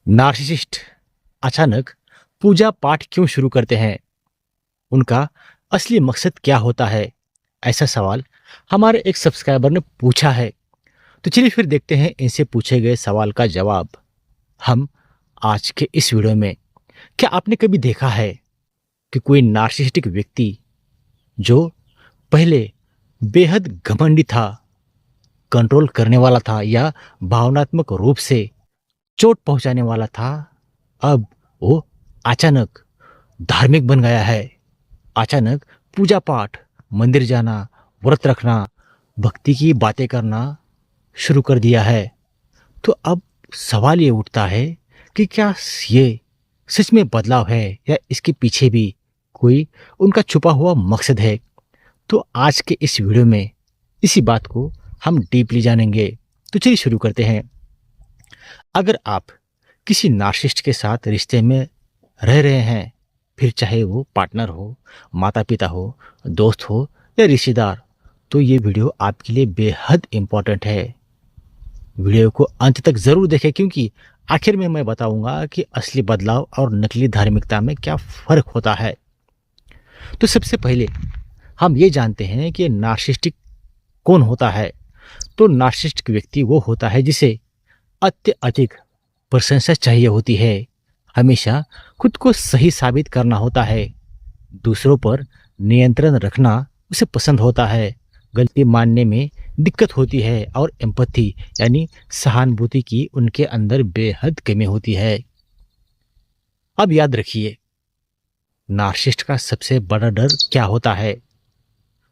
Narcissist अचानक पूजा पाठ क्यों शुरू करते हैं? उनका असली मकसद क्या होता है? ऐसा सवाल हमारे एक सब्सक्राइबर ने पूछा है। तो चलिए फिर देखते हैं इनसे पूछे गए सवाल का जवाब हम आज के इस वीडियो में। क्या आपने कभी देखा है कि कोई नार्सिसिस्टिक व्यक्ति जो पहले बेहद घमंडी था, कंट्रोल करने वाला था या भावनात्मक रूप से चोट पहुंचाने वाला था, अब वो अचानक धार्मिक बन गया है। अचानक पूजा पाठ, मंदिर जाना, व्रत रखना, भक्ति की बातें करना शुरू कर दिया है। तो अब सवाल ये उठता है कि क्या ये सच में बदलाव है या इसके पीछे भी कोई उनका छुपा हुआ मकसद है? तो आज के इस वीडियो में इसी बात को हम डीपली जानेंगे। तो चलिए शुरू करते हैं। अगर आप किसी नार्सिसिस्ट के साथ रिश्ते में रह रहे हैं, फिर चाहे वो पार्टनर हो, माता पिता हो, दोस्त हो या रिश्तेदार, तो ये वीडियो आपके लिए बेहद इम्पॉर्टेंट है। वीडियो को अंत तक ज़रूर देखें, क्योंकि आखिर में मैं बताऊंगा कि असली बदलाव और नकली धार्मिकता में क्या फ़र्क होता है। तो सबसे पहले हम ये जानते हैं कि नार्सिसिस्टिक कौन होता है। तो नार्सिसिस्टिक व्यक्ति वो होता है जिसे अत्यधिक प्रशंसा चाहिए होती है, हमेशा खुद को सही साबित करना होता है, दूसरों पर नियंत्रण रखना उसे पसंद होता है, गलती मानने में दिक्कत होती है और एम्पैथी यानी सहानुभूति की उनके अंदर बेहद कमी होती है। अब याद रखिए, नार्सिसिस्ट का सबसे बड़ा डर क्या होता है?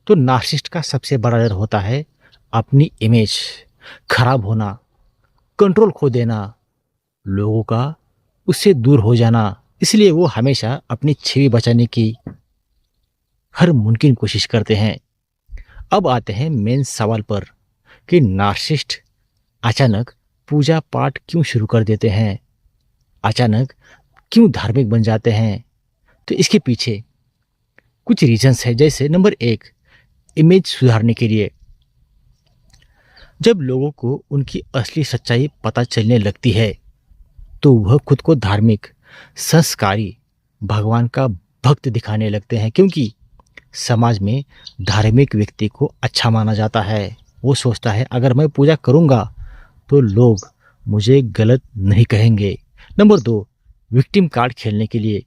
तो नार्सिसिस्ट का सबसे बड़ा डर होता है अपनी इमेज खराब होना, कंट्रोल खो देना, लोगों का उससे दूर हो जाना। इसलिए वो हमेशा अपनी छवि बचाने की हर मुमकिन कोशिश करते हैं। अब आते हैं मेन सवाल पर कि नार्सिसिस्ट अचानक पूजा पाठ क्यों शुरू कर देते हैं, अचानक क्यों धार्मिक बन जाते हैं। तो इसके पीछे कुछ रीजंस है। जैसे नंबर 1, इमेज सुधारने के लिए। जब लोगों को उनकी असली सच्चाई पता चलने लगती है तो वह खुद को धार्मिक, संस्कारी, भगवान का भक्त दिखाने लगते हैं, क्योंकि समाज में धार्मिक व्यक्ति को अच्छा माना जाता है। वो सोचता है अगर मैं पूजा करूंगा तो लोग मुझे गलत नहीं कहेंगे। नंबर 2, विक्टिम कार्ड खेलने के लिए।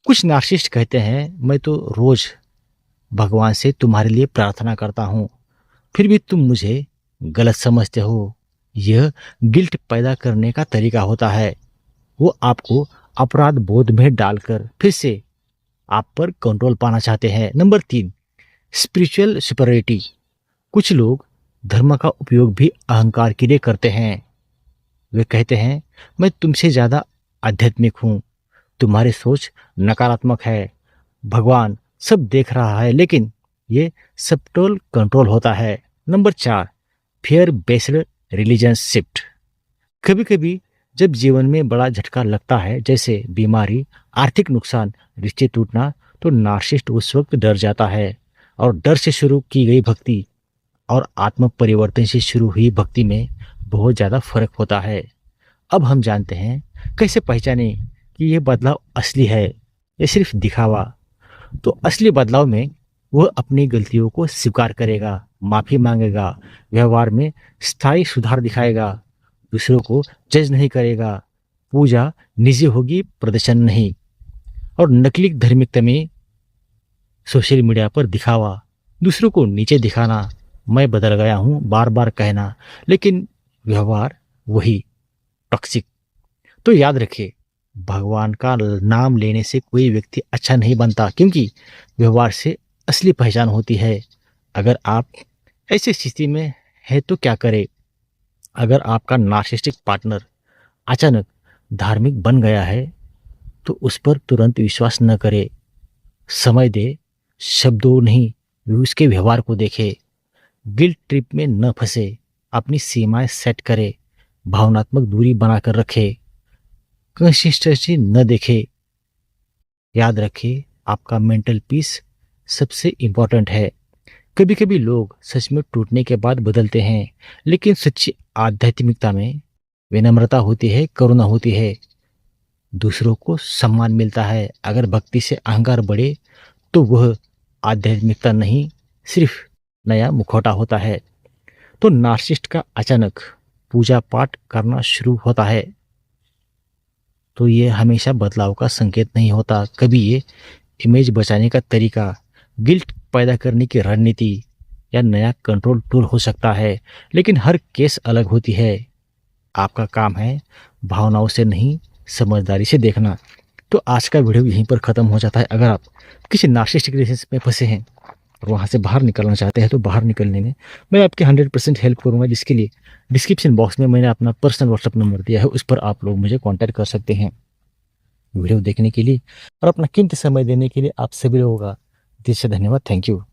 कुछ नार्सिसिस्ट कहते हैं मैं तो रोज भगवान से तुम्हारे लिए प्रार्थना करता हूँ, फिर भी तुम मुझे गलत समझते हो। यह गिल्ट पैदा करने का तरीका होता है। वो आपको अपराध बोध में डालकर फिर से आप पर कंट्रोल पाना चाहते हैं। Number 3, spiritual superiority. कुछ लोग धर्म का उपयोग भी अहंकार के लिए करते हैं। वे कहते हैं मैं तुमसे ज़्यादा आध्यात्मिक हूँ, तुम्हारी सोच नकारात्मक है, भगवान सब देख रहा है। लेकिन ये सबटल कंट्रोल होता है। Number 4, fear based religion shift. कभी कभी जब जीवन में बड़ा झटका लगता है, जैसे बीमारी, आर्थिक नुकसान, रिश्ते टूटना, तो नार्सिसिस्ट उस वक्त डर जाता है और डर से शुरू की गई भक्ति और आत्म परिवर्तन से शुरू हुई भक्ति में बहुत ज़्यादा फर्क होता है। अब हम जानते हैं कैसे पहचाने कि यह बदलाव असली है या सिर्फ दिखावा। तो असली बदलाव में वह अपनी गलतियों को स्वीकार करेगा, माफ़ी मांगेगा, व्यवहार में स्थायी सुधार दिखाएगा, दूसरों को जज नहीं करेगा, पूजा निजी होगी, प्रदर्शन नहीं। और नकली धार्मिकता में सोशल मीडिया पर दिखावा, दूसरों को नीचे दिखाना, मैं बदल गया हूँ बार बार कहना, लेकिन व्यवहार वही टॉक्सिक। तो याद रखिए, भगवान का नाम लेने से कोई व्यक्ति अच्छा नहीं बनता, क्योंकि व्यवहार से असली पहचान होती है। अगर आप ऐसी स्थिति में है तो क्या करें? अगर आपका नार्सिसिस्टिक पार्टनर अचानक धार्मिक बन गया है तो उस पर तुरंत विश्वास न करें, समय दे, शब्दों नहीं उसके व्यवहार को देखे, गिल्ट ट्रिप में न फंसे, अपनी सीमाएं सेट करे, भावनात्मक दूरी बनाकर रखे, कंसिस्टेंसी न देखे। याद रखिए, आपका मेंटल पीस सबसे इम्पोर्टेंट है। कभी कभी लोग सच में टूटने के बाद बदलते हैं, लेकिन सच्ची आध्यात्मिकता में विनम्रता होती है, करुणा होती है, दूसरों को सम्मान मिलता है। अगर भक्ति से अहंकार बढ़े तो वह आध्यात्मिकता नहीं, सिर्फ नया मुखौटा होता है। तो नार्सिसिस्ट का अचानक पूजा पाठ करना शुरू होता है तो ये हमेशा बदलाव का संकेत नहीं होता। कभी ये इमेज बचाने का तरीका, गिल्ट पैदा करने की रणनीति या नया कंट्रोल टूल हो सकता है। लेकिन हर केस अलग होती है। आपका काम है भावनाओं से नहीं, समझदारी से देखना। तो आज का वीडियो यहीं पर ख़त्म हो जाता है। अगर आप किसी नार्सिसिस्टिक रिलेशनशिप में फंसे हैं और वहाँ से बाहर निकलना चाहते हैं तो बाहर निकलने में मैं आपकी 100% हेल्प करूँगा, जिसके लिए डिस्क्रिप्शन बॉक्स में मैंने अपना पर्सनल व्हाट्सअप नंबर दिया है, उस पर आप लोग मुझे कॉन्टैक्ट कर सकते हैं। वीडियो देखने के लिए और अपना कीमती समय देने के लिए आप सभी लोगों का दिल से धन्यवाद। Thank you.